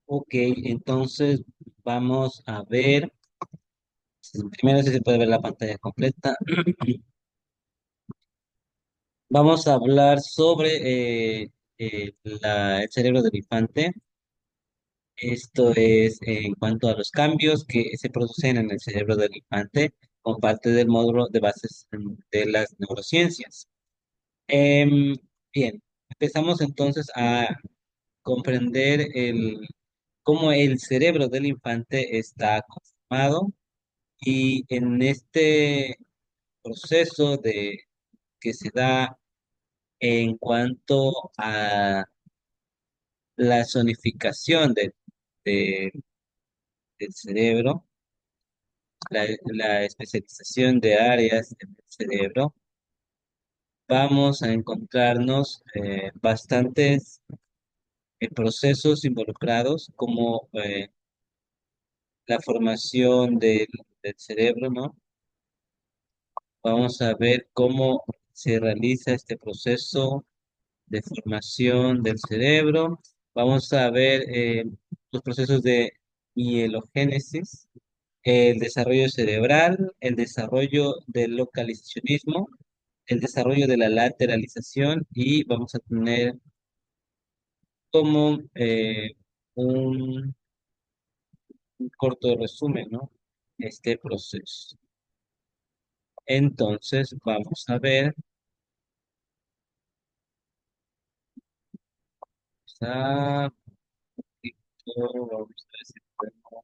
Ok, entonces vamos a ver, primero si se puede ver la pantalla completa. Vamos a hablar sobre el cerebro del infante. Esto es en cuanto a los cambios que se producen en el cerebro del infante como parte del módulo de bases de las neurociencias. Em, Bien, empezamos entonces a comprender cómo el cerebro del infante está conformado y en este proceso que se da en cuanto a la zonificación de- del cerebro, la especialización de áreas del cerebro, vamos a encontrarnos bastantes procesos involucrados como la formación del cerebro, ¿no? Vamos a ver cómo se realiza este proceso de formación del cerebro. Vamos a ver los procesos de mielogénesis, el desarrollo cerebral, el desarrollo del localizacionismo, el desarrollo de la lateralización y vamos a tener como un, un corto resumen, ¿no? Este proceso. Entonces, vamos a ver, ah, vamos a ver si podemos,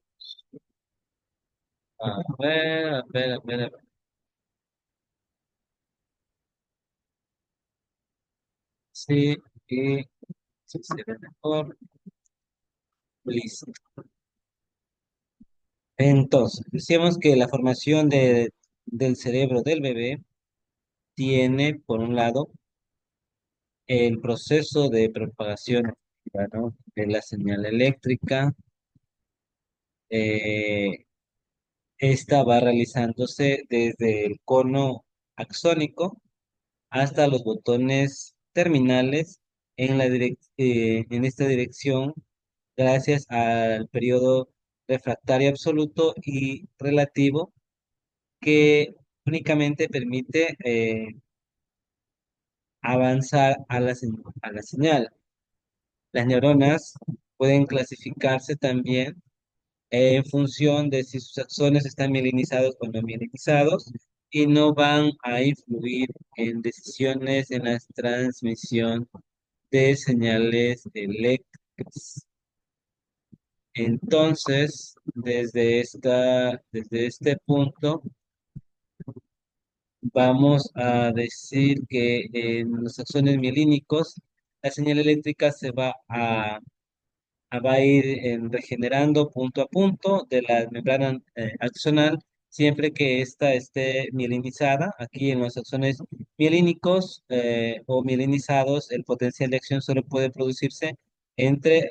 a ver. Sí, y sí, se ve mejor. Listo. Entonces, decíamos que la formación del cerebro del bebé tiene, por un lado, el proceso de propagación, ¿no?, de la señal eléctrica. eh, Esta va realizándose desde el cono axónico hasta los botones terminales en esta dirección, gracias al periodo refractario absoluto y relativo que únicamente permite avanzar a la señal. Las neuronas pueden clasificarse también en función de si sus axones están mielinizados o no mielinizados y no van a influir en decisiones en la transmisión de señales eléctricas. Entonces, desde este punto, vamos a decir que en los axones mielínicos, la señal eléctrica va a ir regenerando punto a punto de la membrana axonal, siempre que ésta esté mielinizada. Aquí en los axones mielínicos o mielinizados, el potencial de acción solo puede producirse entre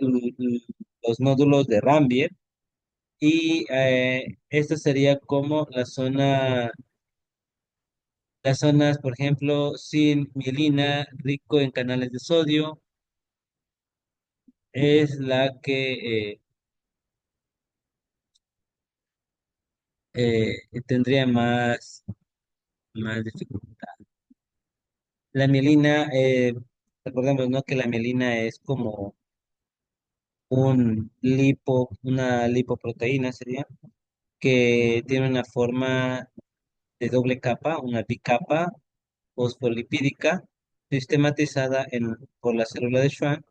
los nódulos de Rambier y esto sería como las zonas, por ejemplo, sin mielina, rico en canales de sodio, es la que tendría más dificultad. La mielina, recordemos, ¿no?, que la mielina es como una lipoproteína sería, que tiene una forma de doble capa, una bicapa fosfolipídica, sistematizada por la célula de Schwann,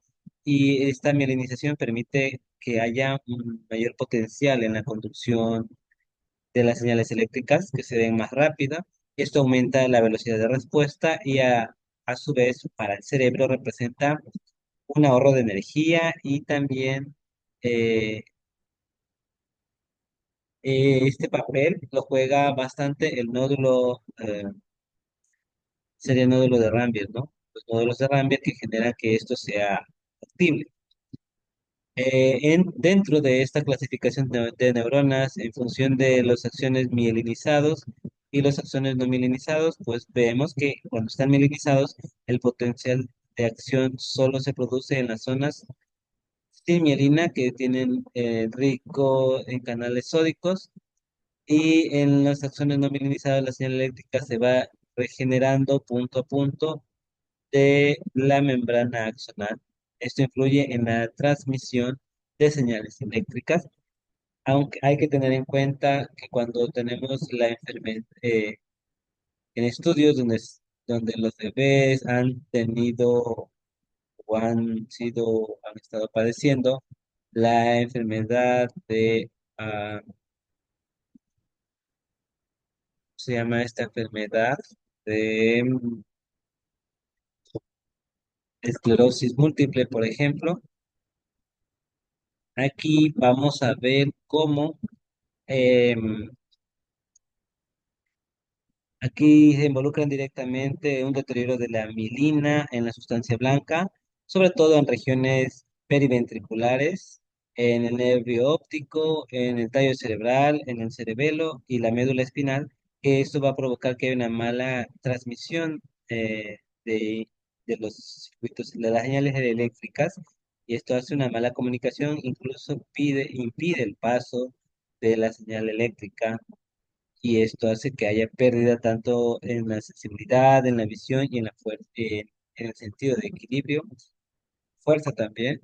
y esta mielinización permite que haya un mayor potencial en la conducción de las señales eléctricas, que se den más rápida. Esto aumenta la velocidad de respuesta y a su vez para el cerebro representa un ahorro de energía y también eh, este papel lo juega bastante el nódulo, sería el nódulo de Rambier, ¿no? Los nódulos de Rambier que generan que esto sea factible. Dentro de esta clasificación de neuronas, en función de los axones mielinizados y los axones no mielinizados, pues vemos que cuando están mielinizados, el potencial de acción solo se produce en las zonas sin mielina, que tienen rico en canales sódicos, y en los axones no mielinizados la señal eléctrica se va regenerando punto a punto de la membrana axonal. Esto influye en la transmisión de señales eléctricas, aunque hay que tener en cuenta que cuando tenemos la enfermedad, en estudios donde los bebés han tenido o han estado padeciendo la enfermedad de, se llama esta enfermedad de esclerosis múltiple, por ejemplo. Aquí vamos a ver cómo em, aquí se involucran directamente un deterioro de la mielina en la sustancia blanca, sobre todo en regiones periventriculares, en el nervio óptico, en el tallo cerebral, en el cerebelo y la médula espinal, que esto va a provocar que haya una mala transmisión de, de los circuitos, de las señales eléctricas, y esto hace una mala comunicación, incluso impide el paso de la señal eléctrica, y esto hace que haya pérdida tanto en la sensibilidad, en la visión y en la fuerza, en el sentido de equilibrio, fuerza también.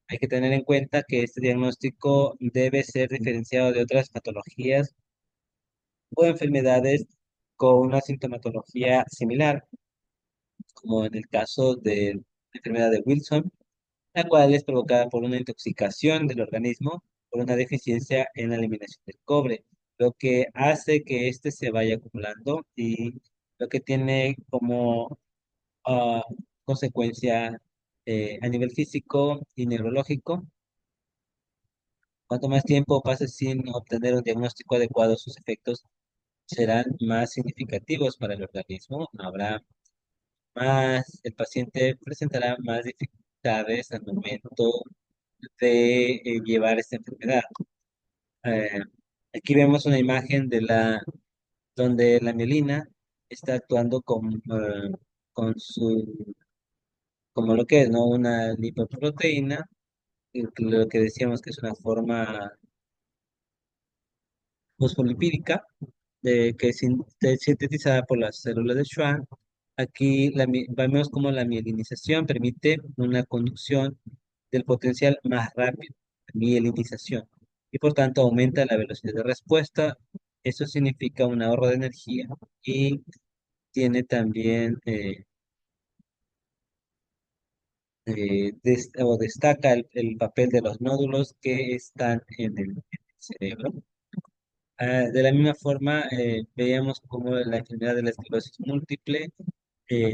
Hay que tener en cuenta que este diagnóstico debe ser diferenciado de otras patologías o enfermedades con una sintomatología similar, como en el caso de la enfermedad de Wilson, la cual es provocada por una intoxicación del organismo por una deficiencia en la eliminación del cobre, lo que hace que éste se vaya acumulando y lo que tiene como ah, consecuencia a nivel físico y neurológico. Cuanto más tiempo pase sin obtener un diagnóstico adecuado, sus efectos serán más significativos para el organismo. Habrá más, el paciente presentará más dificultades al momento de llevar esta enfermedad. Eh, Aquí vemos una imagen donde la mielina está actuando con como lo que es, ¿no? Una lipoproteína, lo que decíamos que es una forma fosfolipídica, que es sintetizada por las células de Schwann. Aquí vemos cómo la mielinización permite una conducción del potencial más rápido, mielinización, y por tanto aumenta la velocidad de respuesta. Eso significa un ahorro de energía y tiene también o destaca el papel de los nódulos que están en el cerebro. De la misma forma, veíamos cómo la enfermedad de la esclerosis múltiple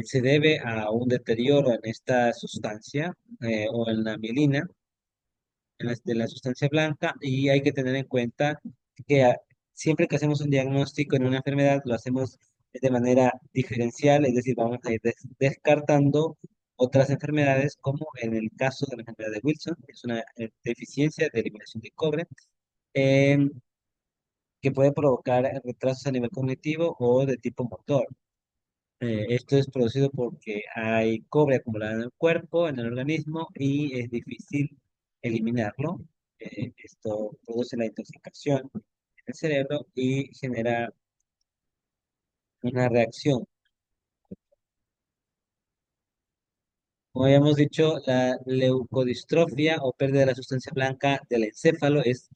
se debe a un deterioro en esta sustancia o en la mielina, de la sustancia blanca, y hay que tener en cuenta que siempre que hacemos un diagnóstico en una enfermedad, lo hacemos de manera diferencial, es decir, vamos a ir descartando otras enfermedades, como en el caso de la enfermedad de Wilson, que es una deficiencia de eliminación de cobre, em, que puede provocar retrasos a nivel cognitivo o de tipo motor. Esto es producido porque hay cobre acumulado en el cuerpo, en el organismo, y es difícil eliminarlo. Esto produce la intoxicación en el cerebro y genera una reacción. Como habíamos dicho, la leucodistrofia o pérdida de la sustancia blanca del encéfalo es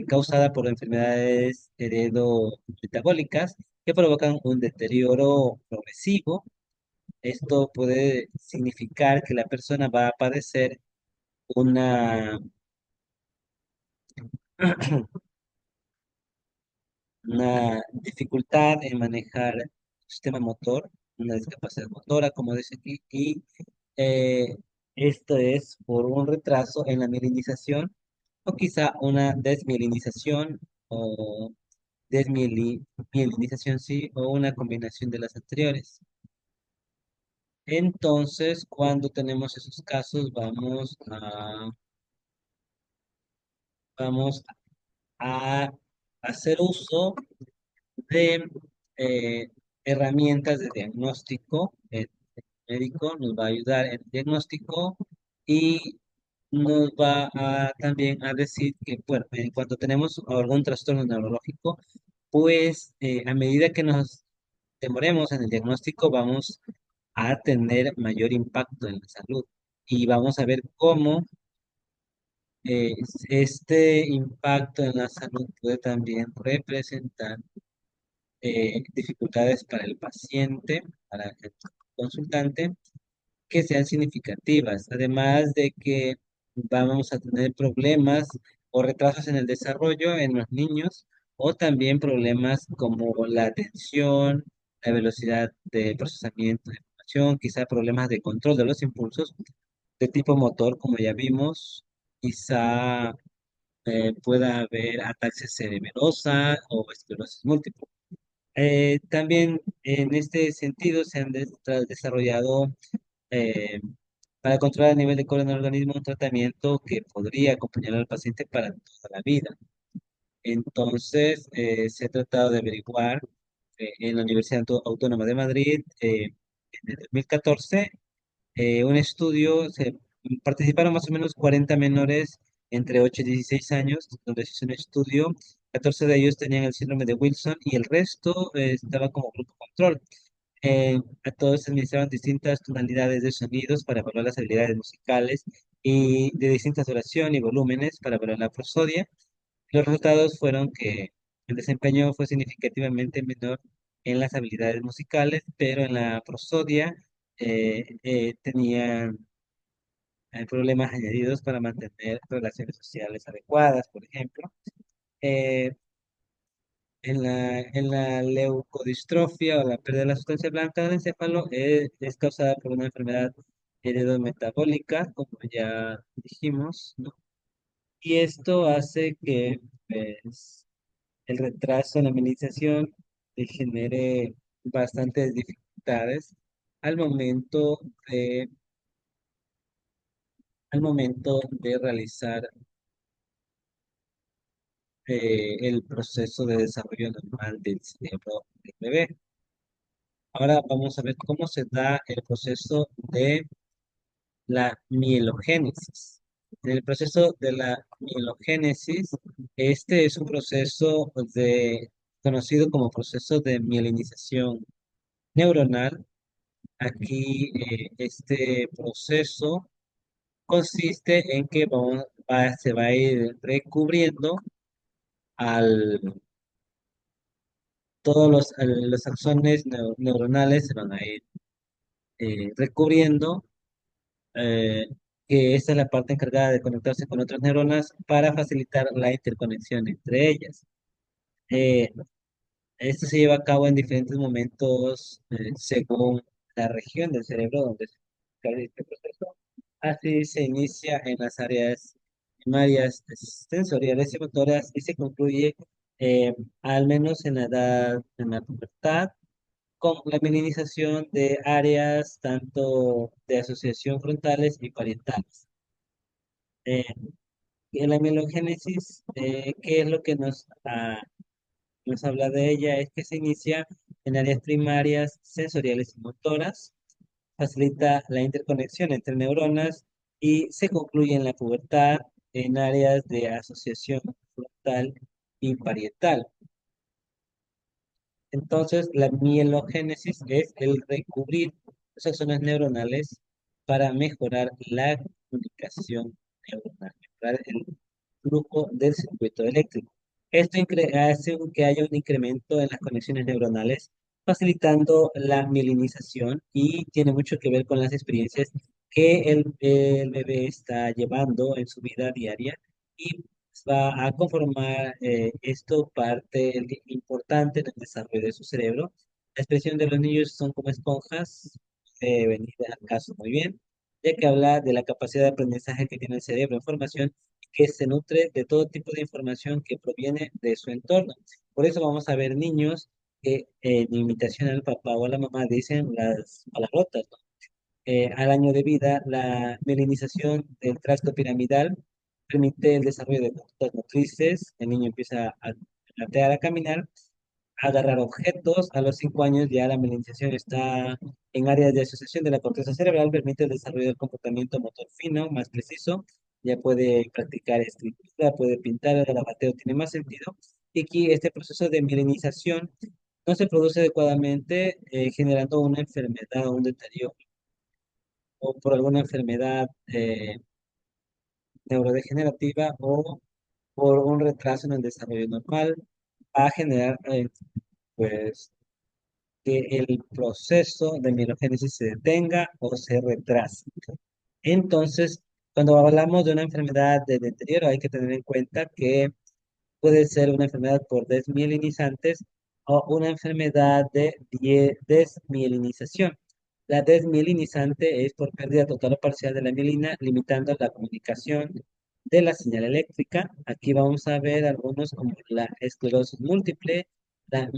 causada por enfermedades heredometabólicas que provocan un deterioro progresivo. Esto puede significar que la persona va a padecer una, una dificultad en manejar el sistema motor, una discapacidad motora, como dice aquí, y eh, esto es por un retraso en la mielinización o quizá una desmielinización o desmielinización, sí, o una combinación de las anteriores. Entonces, cuando tenemos esos casos, vamos a hacer uso de eh, herramientas de diagnóstico. El médico nos va a ayudar en el diagnóstico y nos va a también a decir que, bueno, en cuanto tenemos algún trastorno neurológico, pues a medida que nos demoremos en el diagnóstico, vamos a tener mayor impacto en la salud y vamos a ver cómo este impacto en la salud puede también representar dificultades para el paciente, para el consultante, que sean significativas, además de que vamos a tener problemas o retrasos en el desarrollo en los niños o también problemas como la atención, la velocidad de procesamiento de información, quizá problemas de control de los impulsos de tipo motor, como ya vimos, quizá pueda haber ataxia cerebelosa o esclerosis múltiple. También en este sentido se han desarrollado eh, para controlar el nivel de cloro en el organismo un tratamiento que podría acompañar al paciente para toda la vida. Entonces, se ha tratado de averiguar en la Universidad Autónoma de Madrid en el 2014 un estudio, participaron más o menos 40 menores entre 8 y 16 años, donde se hizo un estudio, 14 de ellos tenían el síndrome de Wilson y el resto estaba como grupo control. A todos se administraban distintas tonalidades de sonidos para evaluar las habilidades musicales y de distinta duración y volúmenes para evaluar la prosodia. Los resultados fueron que el desempeño fue significativamente menor en las habilidades musicales, pero en la prosodia tenían problemas añadidos para mantener relaciones sociales adecuadas, por ejemplo. Eh, en la leucodistrofia o la pérdida de la sustancia blanca del encéfalo es causada por una enfermedad heredometabólica, como ya dijimos, ¿no? Y esto hace que pues, el retraso en la administración te genere bastantes dificultades al momento de, al momento de realizar el proceso de desarrollo normal del cerebro del bebé. Ahora vamos a ver cómo se da el proceso de la mielogénesis. En el proceso de la mielogénesis, este es un proceso conocido como proceso de mielinización neuronal. Aquí este proceso consiste en que se va a ir recubriendo al, todos los axones neuronales se van a ir recubriendo, eh, que esta es la parte encargada de conectarse con otras neuronas para facilitar la interconexión entre ellas. Eh, Esto se lleva a cabo en diferentes momentos según la región del cerebro donde se encarga este proceso. Así se inicia en las áreas primarias sensoriales y motoras y se concluye eh, al menos en la edad, en la pubertad, con la minimización de áreas tanto de asociación frontales y parietales. Eh, en la mielogénesis, ¿qué es lo que nos habla de ella? Es que se inicia en áreas primarias sensoriales y motoras, facilita la interconexión entre neuronas y se concluye en la pubertad en áreas de asociación frontal y parietal. Entonces, la mielogénesis es el recubrir los axones neuronales para mejorar la comunicación neuronal, mejorar el flujo del circuito eléctrico. Esto hace que haya un incremento en las conexiones neuronales, facilitando la mielinización y tiene mucho que ver con las experiencias que el bebé está llevando en su vida diaria y va a conformar esto parte importante del desarrollo de su cerebro. La expresión de los niños son como esponjas, venir al caso muy bien, ya que habla de la capacidad de aprendizaje que tiene el cerebro en formación que se nutre de todo tipo de información que proviene de su entorno. Por eso vamos a ver niños que en imitación al papá o a la mamá dicen las palabrotas, ¿no? Al año de vida, la mielinización del tracto piramidal permite el desarrollo de conductas motrices. El niño empieza a gatear, a caminar, a agarrar objetos. A los 5 años ya la mielinización está en áreas de asociación de la corteza cerebral, permite el desarrollo del comportamiento motor fino, más preciso. ya puede practicar escritura, puede pintar, el garabateo tiene más sentido. Y aquí este proceso de mielinización no se produce adecuadamente, generando una enfermedad o un deterioro, o por alguna enfermedad neurodegenerativa o por un retraso en el desarrollo normal, va a generar pues que el proceso de mielogénesis se detenga o se retrase. Entonces, cuando hablamos de una enfermedad de deterioro, hay que tener en cuenta que puede ser una enfermedad por desmielinizantes o una enfermedad de desmielinización. La desmielinizante es por pérdida total o parcial de la mielina, limitando la comunicación de la señal eléctrica. Aquí vamos a ver algunos como la esclerosis múltiple, la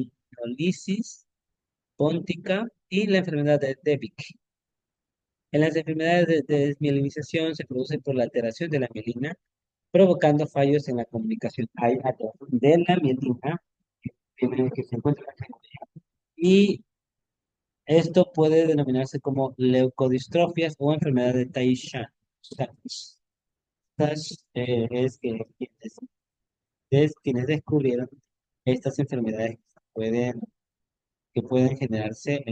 mielinolisis póntica y la enfermedad de Vick. En las enfermedades de desmielinización se produce por la alteración de la mielina, provocando fallos en la comunicación. Hay alteración de la mielina en el que se encuentra la célula. Y esto puede denominarse como leucodistrofias o enfermedad de Tay-Shan. Es que es quienes descubrieron estas enfermedades que pueden generarse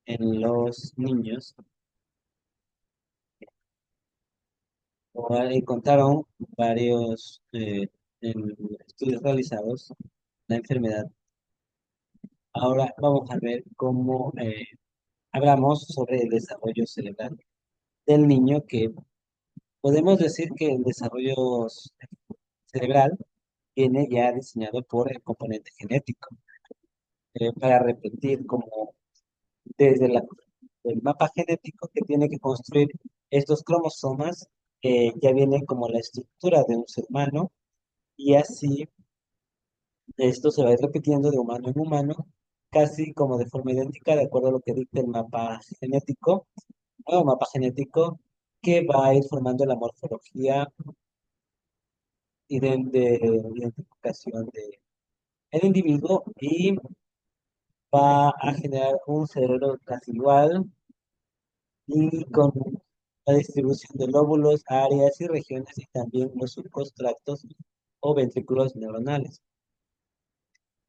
en los niños o encontraron varios en estudios realizados la enfermedad. Ahora vamos a ver cómo hablamos sobre el desarrollo cerebral del niño, que podemos decir que el desarrollo cerebral viene ya diseñado por el componente genético, para repetir como desde el mapa genético que tiene que construir estos cromosomas, ya viene como la estructura de un ser humano y así esto se va a ir repitiendo de humano en humano, casi como de forma idéntica, de acuerdo a lo que dicta el mapa genético, nuevo mapa genético, que va a ir formando la morfología y de identificación del individuo y va a generar un cerebro casi igual y con la distribución de lóbulos, áreas y regiones y también los subcostratos o ventrículos neuronales.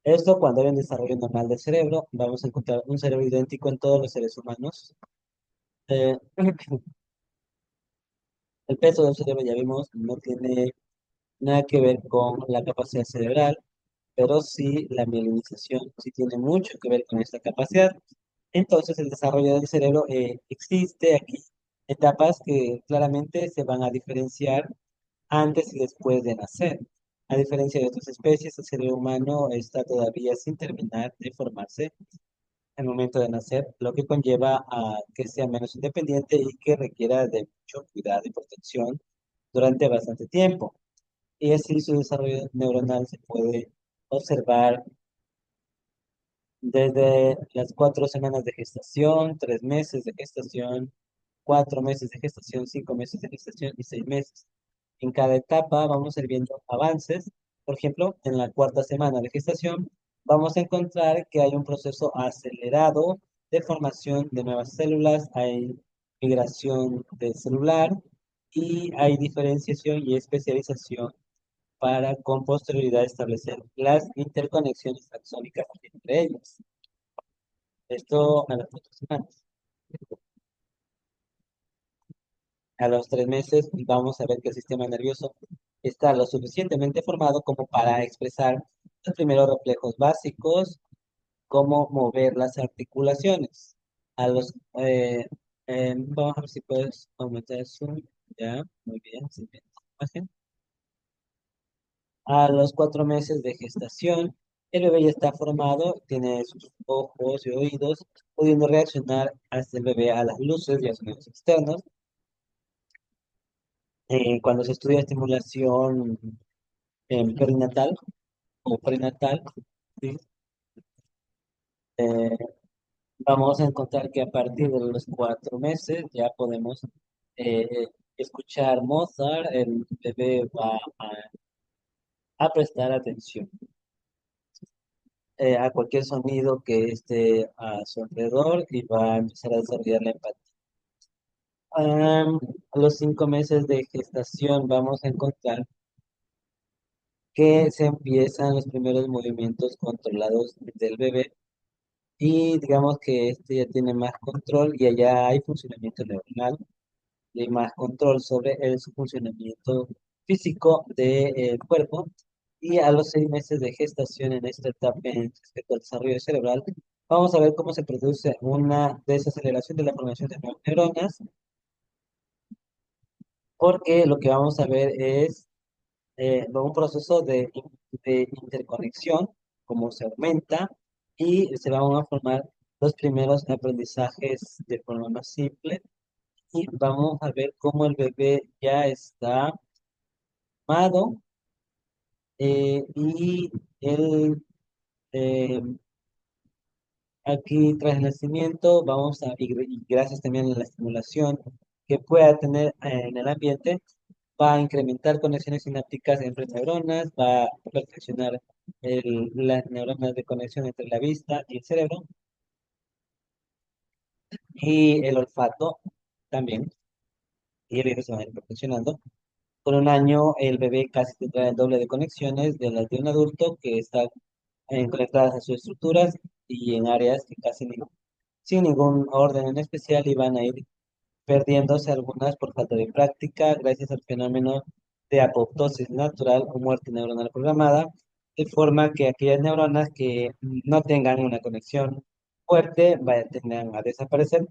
Esto cuando hay un desarrollo normal del cerebro, vamos a encontrar un cerebro idéntico en todos los seres humanos. Eh, el peso del cerebro, ya vimos, no tiene nada que ver con la capacidad cerebral, pero sí la mielinización sí tiene mucho que ver con esta capacidad. Entonces, el desarrollo del cerebro, existe aquí etapas que claramente se van a diferenciar antes y después de nacer. A diferencia de otras especies, el cerebro humano está todavía sin terminar de formarse al momento de nacer, lo que conlleva a que sea menos independiente y que requiera de mucho cuidado y protección durante bastante tiempo. Y así su desarrollo neuronal se puede observar desde las 4 semanas de gestación, 3 meses de gestación, 4 meses de gestación, 5 meses de gestación y 6 meses. En cada etapa vamos a ir viendo avances. Por ejemplo, en la 4 semana de gestación vamos a encontrar que hay un proceso acelerado de formación de nuevas células, hay migración de celular y hay diferenciación y especialización para con posterioridad establecer las interconexiones axónicas entre ellas. Esto a las 4 semanas. A los 3 meses vamos a ver que el sistema nervioso está lo suficientemente formado como para expresar los primeros reflejos básicos, como mover las articulaciones. A los, vamos a ver si puedes aumentar eso. Ya, muy bien, sí, bien. Imagen. A los 4 meses de gestación, el bebé ya está formado, tiene sus ojos y oídos, pudiendo reaccionar hasta el bebé a las luces y a sonidos externos. Cuando se estudia estimulación perinatal o prenatal, ¿sí? Eh, vamos a encontrar que a partir de los 4 meses ya podemos escuchar Mozart, el bebé va a prestar atención a cualquier sonido que esté a su alrededor y va a empezar a desarrollar la empatía. Am, a los 5 meses de gestación vamos a encontrar que se empiezan los primeros movimientos controlados del bebé y digamos que este ya tiene más control y allá hay funcionamiento neuronal y más control sobre su funcionamiento físico del cuerpo. Y a los 6 meses de gestación en esta etapa en respecto al desarrollo cerebral, vamos a ver cómo se produce una desaceleración de la formación de nuevas neuronas, porque lo que vamos a ver es un proceso de interconexión, cómo se aumenta y se van a formar los primeros aprendizajes de forma más simple y vamos a ver cómo el bebé ya está formado y él eh, aquí tras el nacimiento y gracias también a la estimulación que pueda tener en el ambiente, va a incrementar conexiones sinápticas entre neuronas, va a perfeccionar las neuronas de conexión entre la vista y el cerebro y el olfato también, y el bebé se va a ir perfeccionando. Con un año, el bebé casi tendrá el doble de conexiones de las de un adulto que está conectadas a sus estructuras y en áreas que sin ningún orden en especial y van a ir perdiéndose algunas por falta de práctica gracias al fenómeno de apoptosis natural o muerte neuronal programada, de forma que aquellas neuronas que no tengan una conexión fuerte tendan a desaparecer,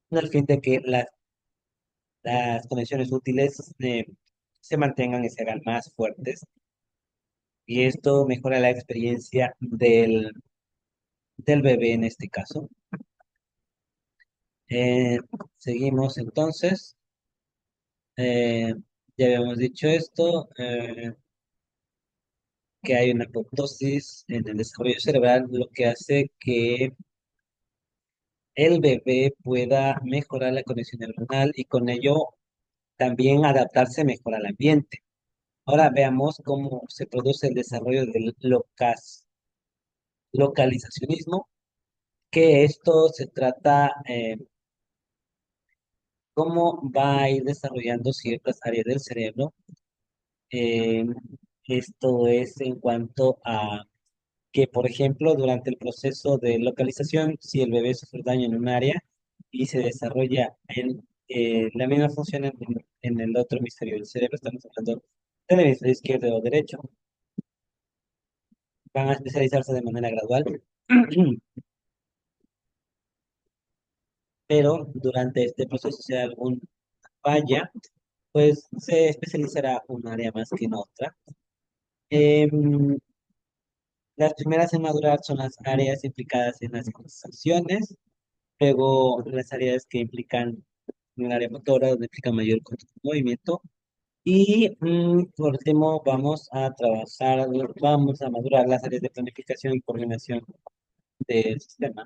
con el fin de que las conexiones útiles se mantengan y se hagan más fuertes. Y esto mejora la experiencia del bebé en este caso. Eh, Seguimos entonces. Eh, ya habíamos dicho esto, que hay una apoptosis en el desarrollo cerebral, lo que hace que el bebé pueda mejorar la conexión neuronal y con ello también adaptarse mejor al ambiente. Ahora veamos cómo se produce el desarrollo del localizacionismo, que esto se trata cómo va a ir desarrollando ciertas áreas del cerebro. Eh, Esto es en cuanto a que, por ejemplo, durante el proceso de localización, si el bebé sufre daño en un área y se desarrolla en la misma función en el otro hemisferio del cerebro, estamos hablando del hemisferio izquierdo o derecho, van a especializarse de manera gradual, pero durante este proceso, si hay algún falla, pues se especializará un área más que en otra. Em, las primeras en madurar son las áreas implicadas en las sensaciones, luego las áreas que implican en el área motora, donde implica mayor control de movimiento. Y por último, vamos a madurar las áreas de planificación y coordinación del sistema.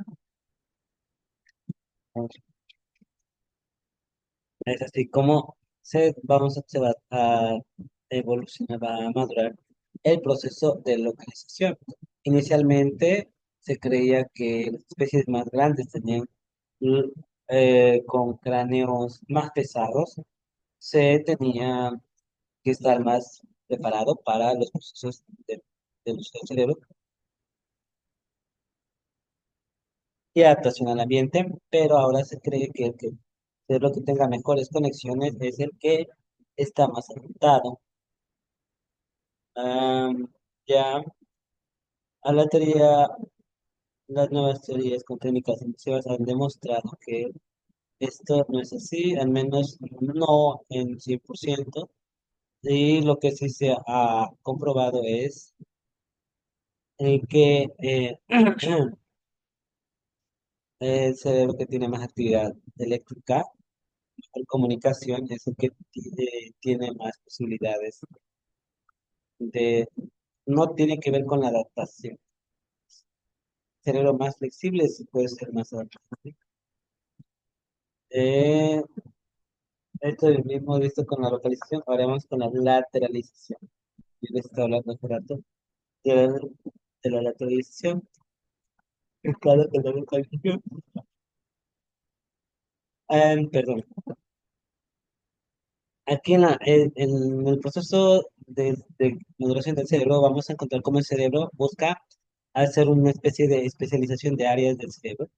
Es así como se va a evolucionar, va a madurar el proceso de localización. Inicialmente se creía que las especies más grandes tenían l- con cráneos más pesados, se tenía que estar más preparado para los procesos del uso del cerebro y adaptación al ambiente, pero ahora se cree que el cerebro que tenga mejores conexiones es el que está más adaptado. Ya a la teoría, las nuevas teorías con técnicas inductivas han demostrado que esto no es así, al menos no en 100%, y lo que sí se ha comprobado es que el cerebro que tiene más actividad eléctrica por comunicación es el que tiene más posibilidades de, no tiene que ver con la adaptación. Cerebro más flexible sí puede ser más adaptable. Eh, Esto es mismo visto con la localización, ahora vamos con la lateralización. Yo les estaba hablando hace rato. de la lateralización. Es claro que la lateralización. Perdón. Aquí en el proceso de maduración del cerebro vamos a encontrar cómo el cerebro busca hacer una especie de especialización de áreas del cerebro.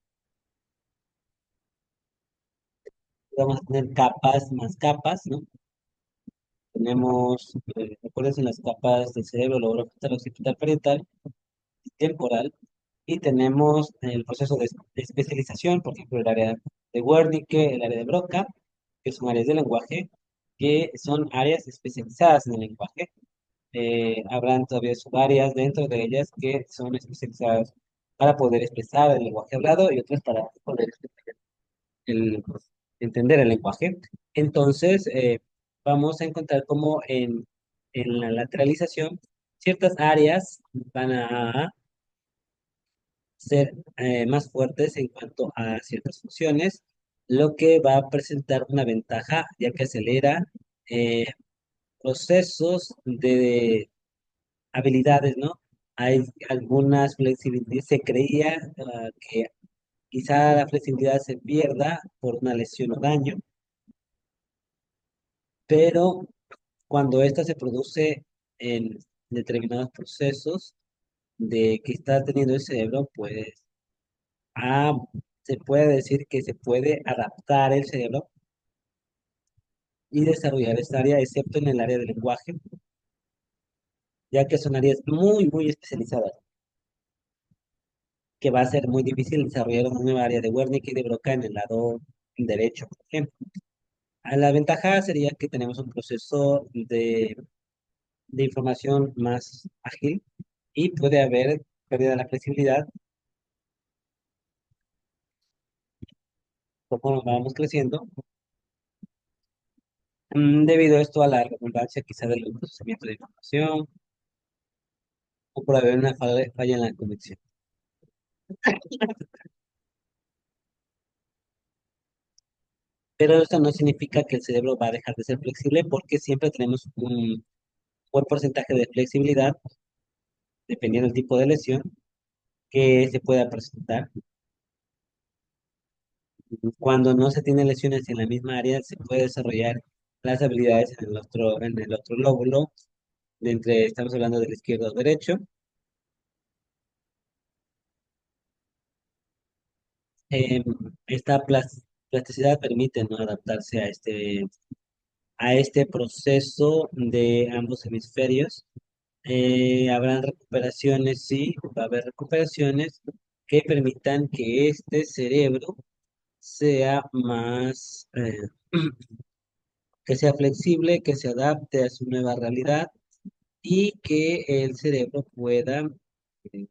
Vamos a tener capas más capas, ¿no? Tenemos, recuerden en las capas del cerebro, lóbulo frontal, occipital, parietal, temporal, y tenemos el proceso de especialización, por ejemplo, el área de Wernicke, el área de Broca, que son áreas de lenguaje, que son áreas especializadas en el lenguaje. Habrán todavía subáreas dentro de ellas que son especializadas para poder expresar el lenguaje hablado y otras para poder pues, entender el lenguaje. Entonces, vamos a encontrar como en la lateralización ciertas áreas van a ser más fuertes en cuanto a ciertas funciones, lo que va a presentar una ventaja ya que acelera eh, procesos de habilidades, ¿no? Hay algunas flexibilidades, se creía que quizá la flexibilidad se pierda por una lesión o daño, pero cuando esta se produce en determinados procesos de que está teniendo el cerebro, pues ah, se puede decir que se puede adaptar el cerebro y desarrollar esta área, excepto en el área del lenguaje, ya que son áreas muy, muy especializadas, que va a ser muy difícil desarrollar una nueva área de Wernicke y de Broca en el lado derecho, por ejemplo. La ventaja sería que tenemos un proceso de información más ágil y puede haber pérdida de la flexibilidad conforme vamos creciendo, debido a esto a la redundancia quizá del procesamiento de información o por haber una falla en la conexión. Pero esto no significa que el cerebro va a dejar de ser flexible porque siempre tenemos un buen porcentaje de flexibilidad, dependiendo del tipo de lesión que se pueda presentar. Cuando no se tiene lesiones en la misma área, se puede desarrollar las habilidades en el otro lóbulo, estamos hablando del izquierdo o derecho. Em, esta plasticidad permite, ¿no? adaptarse a este proceso de ambos hemisferios. Habrán recuperaciones, sí, va a haber recuperaciones que permitan que este cerebro sea más, que sea flexible, que se adapte a su nueva realidad y que el cerebro pueda eh,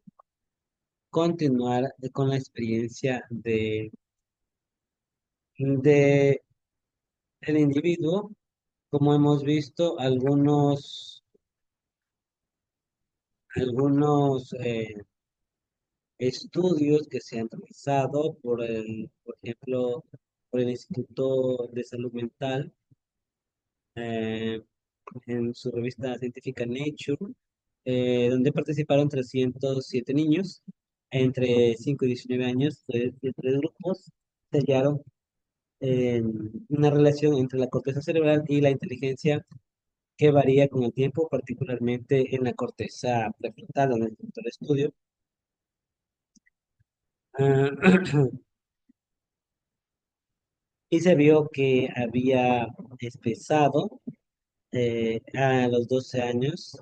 continuar con la experiencia de el individuo, como hemos visto algunos estudios que se han realizado por ejemplo, por el Instituto de Salud Mental, eh, en su revista científica Nature, donde participaron 307 niños entre 5 y 19 años de tres grupos, sellaron una relación entre la corteza cerebral y la inteligencia que varía con el tiempo, particularmente en la corteza prefrontal, donde se el estudio. Ah, y se vio que había espesado a los 12 años.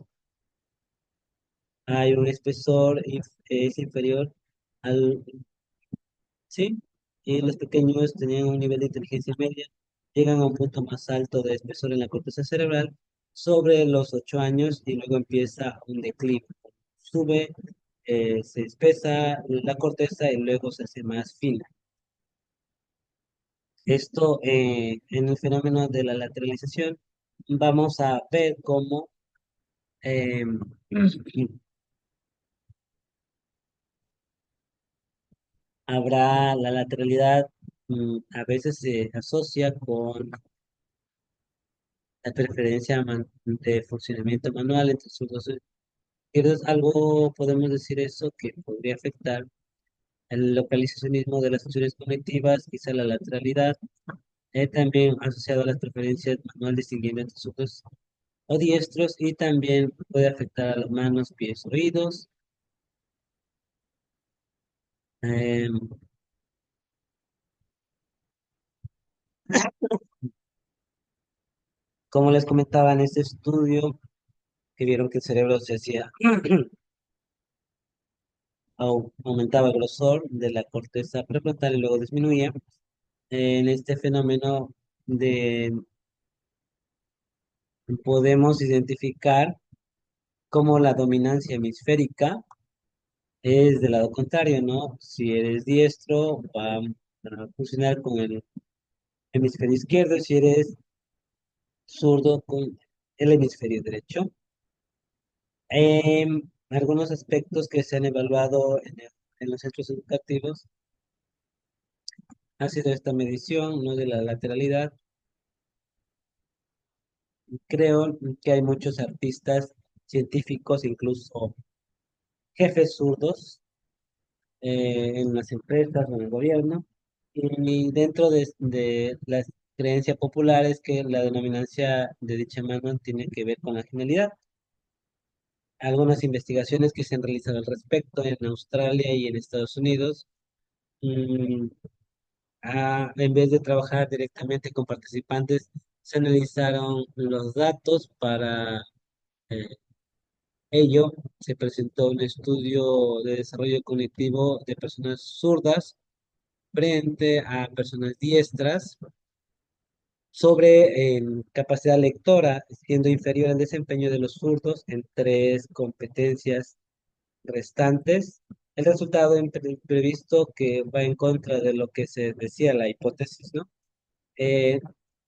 Hay un espesor es inferior al, sí, y los pequeños tenían un nivel de inteligencia media, llegan a un punto más alto de espesor en la corteza cerebral sobre los 8 años y luego empieza un declive. Sube, se espesa la corteza y luego se hace más fina. Esto en el fenómeno de la lateralización, vamos a ver cómo em, habrá la lateralidad, a veces se asocia con la preferencia de funcionamiento manual entre zurdos ¿Pierdes algo, podemos decir eso, que podría afectar el localizacionismo de las funciones cognitivas, quizá la lateralidad, también asociado a las preferencias manual distinguiendo entre zurdos o diestros, y también puede afectar a las manos, pies, oídos. Em, Como les comentaba en este estudio, que vieron que el cerebro se hacía, aumentaba el grosor de la corteza prefrontal y luego disminuía. En este fenómeno de, podemos identificar cómo la dominancia hemisférica es del lado contrario, ¿no? Si eres diestro, va a funcionar con el hemisferio izquierdo; si eres zurdo, con el hemisferio derecho. Algunos aspectos que se han evaluado en los centros educativos ha sido esta medición, ¿no?, de la lateralidad. Creo que hay muchos artistas, científicos, incluso jefes zurdos, en las empresas o en el gobierno. Y dentro de la creencia popular es que la denominancia de dicha mano tiene que ver con la genialidad. Algunas investigaciones que se han realizado al respecto en Australia y en Estados Unidos, mm, en vez de trabajar directamente con participantes, se analizaron los datos para eh, ello. Se presentó un estudio de desarrollo cognitivo de personas zurdas frente a personas diestras sobre capacidad lectora, siendo inferior al desempeño de los zurdos en tres competencias restantes. El resultado previsto, que va en contra de lo que se decía la hipótesis, ¿no? Eh,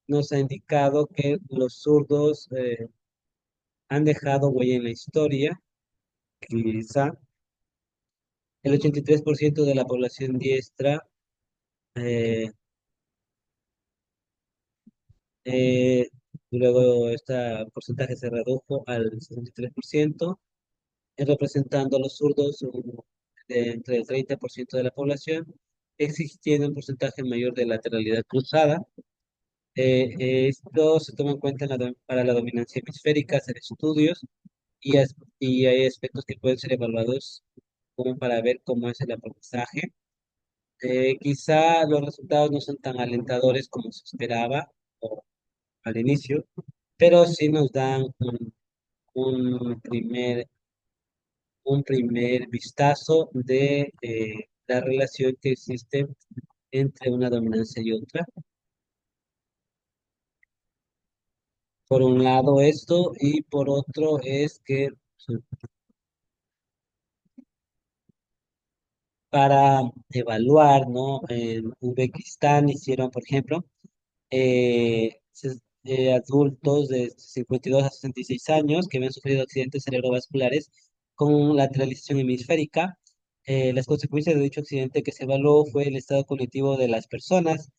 Nos ha indicado que los zurdos han dejado huella en la historia. Quizá el 83% de la población diestra, eh, eh, luego este porcentaje se redujo al 63%, representando a los zurdos de entre el 30% de la población, existiendo un porcentaje mayor de lateralidad cruzada. Esto se toma en cuenta para la dominancia hemisférica, hacer estudios, y hay aspectos que pueden ser evaluados como para ver cómo es el aprendizaje. Quizá los resultados no son tan alentadores como se esperaba o al inicio, pero sí nos dan un primer vistazo de la relación que existe entre una dominancia y otra. Por un lado esto, y por otro es que para evaluar, ¿no? En Uzbekistán hicieron, por ejemplo, adultos de 52 a 66 años que habían sufrido accidentes cerebrovasculares con lateralización hemisférica. Las consecuencias de dicho accidente que se evaluó fue el estado cognitivo de las personas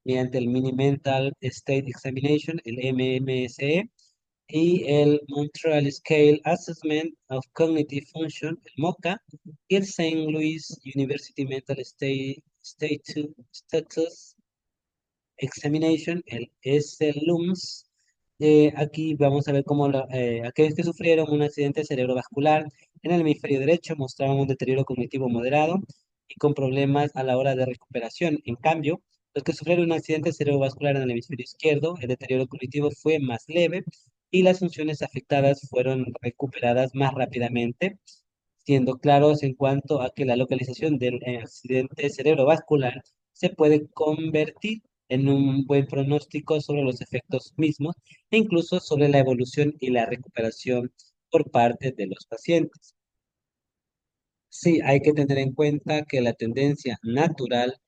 mediante el Mini Mental State Examination, el MMSE, y el Montreal Scale Assessment of Cognitive Function, el MOCA, y el Saint Louis University Mental Status Examination, el SLUMS. Aquí vamos a ver cómo aquellos que sufrieron un accidente cerebrovascular en el hemisferio derecho mostraban un deterioro cognitivo moderado y con problemas a la hora de recuperación. En cambio, los que sufrieron un accidente cerebrovascular en el hemisferio izquierdo, el deterioro cognitivo fue más leve y las funciones afectadas fueron recuperadas más rápidamente, siendo claros en cuanto a que la localización del accidente cerebrovascular se puede convertir en un buen pronóstico sobre los efectos mismos e incluso sobre la evolución y la recuperación por parte de los pacientes. Sí, hay que tener en cuenta que la tendencia natural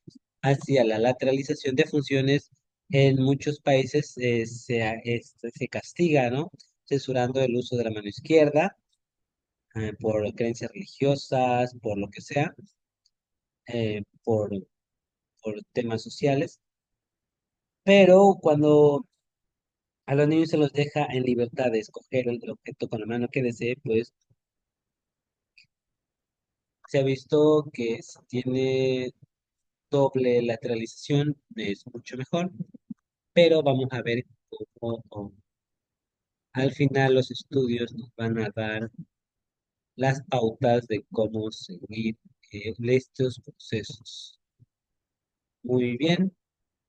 hacia la lateralización de funciones en muchos países se castiga, ¿no? Censurando el uso de la mano izquierda, por creencias religiosas, por lo que sea, por temas sociales. Pero cuando a los niños se los deja en libertad de escoger el objeto con la mano que desee, pues Se ha visto que si tiene doble lateralización es mucho mejor, pero vamos a ver cómo al final los estudios nos van a dar las pautas de cómo seguir estos procesos. Muy bien.